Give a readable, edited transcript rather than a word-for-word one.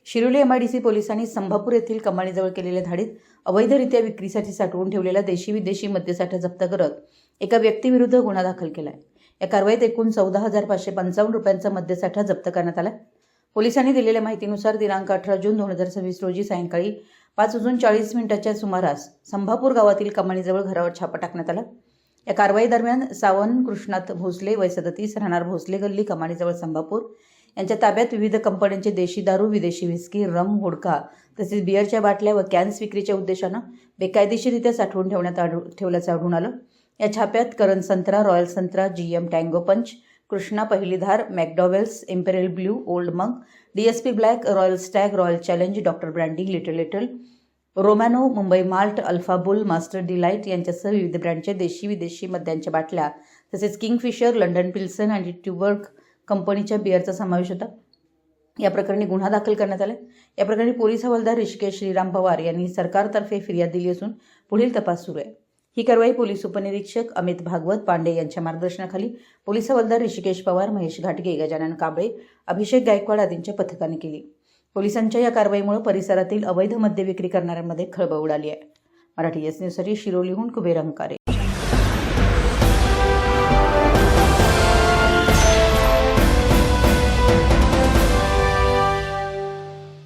Shiroli MIDC पोलिसांनी संभापूर येथील कमानीजवळ केलेल्या धाडीत अवैधरित्या विक्रीसाठी साठवून ठेवलेला देशी विदेशी मद्यसाठा जप्त करत एका व्यक्तीविरुद्ध गुन्हा दाखल केला आहे। या कारवाईत एकूण 14,555 रुपयांचा मद्यसाठा जप्त करण्यात आला। पोलिसांनी दिलेल्या माहितीनुसार दिनांक 18 जून 2026 रोजी सायंकाळी 5:40 सुमारास संभापूर गावातील कमानीजवळ घरावर छापा टाकण्यात आला। या कारवाई दरम्यान सावन कृष्णात भोसले वय 37 राहणार भोसले गल्ली कमानीजवळ संभापूर यांच्या ताब्यात विविध कंपन्यांचे देशी दारू, विदेशी व्हिस्की, रम, हुडका तसेच बिअरच्या बाटल्या व कॅन्स विक्रीच्या उद्देशानं बेकायदेशीररित्या साठवून ठेवल्याचं आढळून आलं। या छाप्यात करण संत्रा, रॉयल संत्रा, GM tango Punch, Krishna Pahili Dhar, McDowell's, Imperial Blue, Old Monk, DSP Black, Royal Stag, Royal Challenge, Doctor Brandy, Little Romano, Mumbai Malt, Alpha Bull, Master Delight यांच्यासह विविध ब्रँडचे देशी विदेशी मद्यांच्या बाटल्या तसेच किंगफिशर, लंडन पिल्सन आणि ट्यूबर्ग कंपनीच्या बिअरचा समावेश होता। या प्रकरणी गुन्हा दाखल करण्यात आला। या प्रकरणी पोलीस हवालदार ऋषिकेश श्रीराम पवार यांनी सरकारतर्फे फिर्याद दिली असून पुढील तपास सुरू आहे। ही कारवाई पोलीस उपनिरीक्षक अमित भागवत पांडे यांच्या मार्गदर्शनाखाली पोलीस हवालदार ऋषिकेश पवार, महेश घाटगे, गजानन काबळे, अभिषेक गायकवाड आदींच्या पथकाने केली। पोलिसांच्या या कारवाईमुळे परिसरातील अवैध मद्य विक्री करणाऱ्यांमध्ये खळबळ उडाली आहे। मराठी S न्यूजसाठी शिरोलीहून कुबेर अंकारे।